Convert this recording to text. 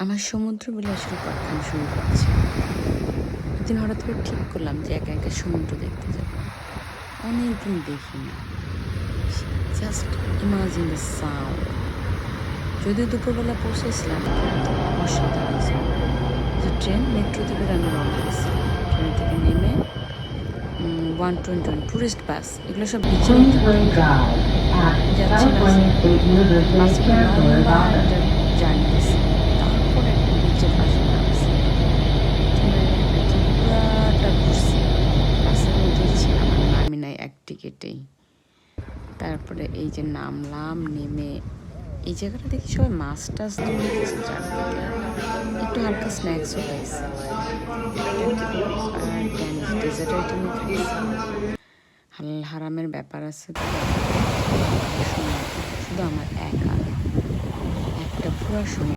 আমার সমুদ্র বলে আসলে কখন শুরু করছি। একদিন হঠাৎ করে ঠিক করলাম যে একা একা সমুদ্র দেখতে যাব। অনেকদিন দেখি না। Just imagine the sound. যদিও দুপুরবেলা পৌঁছেছিলাম কিন্তু অসাধারণ ছিল। যে ট্রেন মেট্রো থেকে আমি রওনা দিয়েছি। ট্রেন থেকে নেমে 121 টুরিস্ট বাস এগুলো সব বিচের Queensway Drive at যাচ্ছি California State বাসে University করে Airport, লম্বা Nevada. একটা জার্নি দিছি। তারপরে একটা বিচের পাশে নামছি। পুরাটা ঘুরছি। বাসের মধ্যেই ছিলাম, আর নামি নাই এক টিকিটেই। তারপরে এই যে নামলাম, নেমে এই জায়গাটা দেখি সবাই মাছ টাছ ধরতেছে চারদিকে। একটু হালকা স্ন্যাক্সও খাইছি, আর ডেজার্ট আইটেমও খাইছি। হালাল হারামের ব্যাপার আছে তো, শুধু আমার একা একটা পুরো সময়